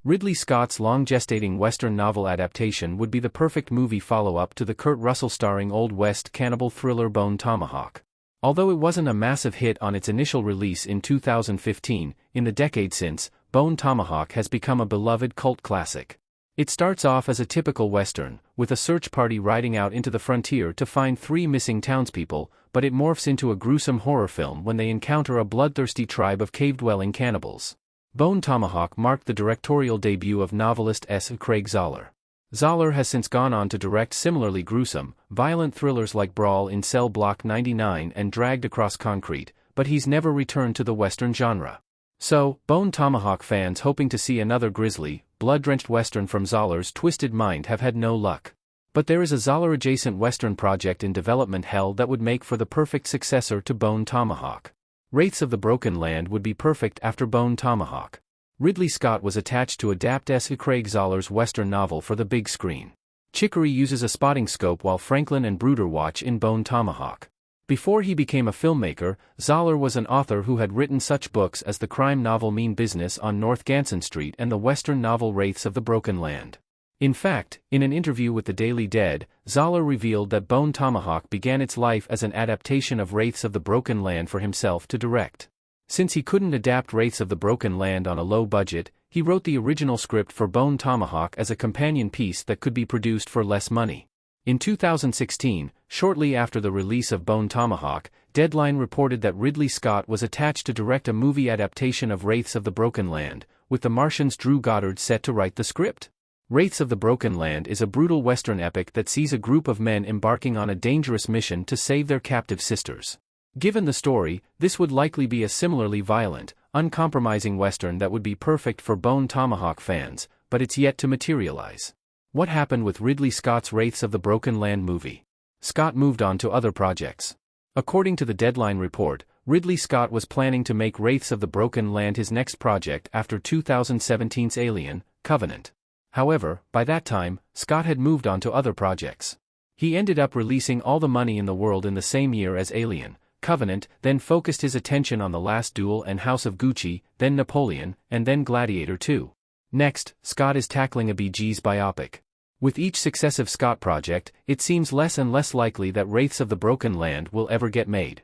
Ridley Scott's long-gestating Western novel adaptation would be the perfect movie follow-up to the Kurt Russell-starring Old West cannibal thriller Bone Tomahawk. Although it wasn't a massive hit on its initial release in 2015, in the decade since, Bone Tomahawk has become a beloved cult classic. It starts off as a typical Western, with a search party riding out into the frontier to find 3 missing townspeople, but it morphs into a gruesome horror film when they encounter a bloodthirsty tribe of cave-dwelling cannibals. Bone Tomahawk marked the directorial debut of novelist S. Craig Zahler. Zahler has since gone on to direct similarly gruesome, violent thrillers like Brawl in Cell Block 99 and Dragged Across Concrete, but he's never returned to the Western genre. So, Bone Tomahawk fans hoping to see another grisly, blood-drenched Western from Zahler's twisted mind have had no luck. But there is a Zahler-adjacent Western project in development hell that would make for the perfect successor to Bone Tomahawk. Wraiths of the Broken Land would be perfect after Bone Tomahawk. Ridley Scott was attached to adapt S. Craig Zahler's Western novel for the big screen. Chicory uses a spotting scope while Franklin and Bruder watch in Bone Tomahawk. Before he became a filmmaker, Zahler was an author who had written such books as the crime novel Mean Business on North Ganson Street and the Western novel Wraiths of the Broken Land. In fact, in an interview with the Daily Dead, Zahler revealed that Bone Tomahawk began its life as an adaptation of Wraiths of the Broken Land for himself to direct. Since he couldn't adapt Wraiths of the Broken Land on a low budget, he wrote the original script for Bone Tomahawk as a companion piece that could be produced for less money. In 2016, shortly after the release of Bone Tomahawk, Deadline reported that Ridley Scott was attached to direct a movie adaptation of Wraiths of the Broken Land, with The Martian's Drew Goddard set to write the script. Wraiths of the Broken Land is a brutal Western epic that sees a group of men embarking on a dangerous mission to save their captive sisters. Given the story, this would likely be a similarly violent, uncompromising Western that would be perfect for Bone Tomahawk fans, but it's yet to materialize. What happened with Ridley Scott's Wraiths of the Broken Land movie? Scott moved on to other projects. According to the Deadline report, Ridley Scott was planning to make Wraiths of the Broken Land his next project after 2017's Alien, Covenant. However, by that time, Scott had moved on to other projects. He ended up releasing all the money in the world in the same year as Alien, Covenant, then focused his attention on The Last Duel and House of Gucci, then Napoleon, and then Gladiator 2. Next, Scott is tackling a Bee Gees biopic. With each successive Scott project, it seems less and less likely that Wraiths of the Broken Land will ever get made.